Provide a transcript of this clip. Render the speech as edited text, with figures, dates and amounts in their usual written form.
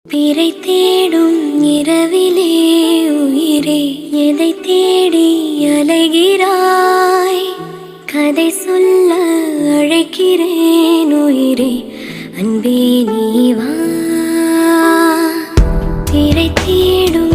பிறை தேடும் இரவிலே உயிரே எதை தேடி அலைகிறாய்? கதை சொல்ல அழைக்கிறேன் உயிரே, அன்பே நீ வா. பிறை தேடும்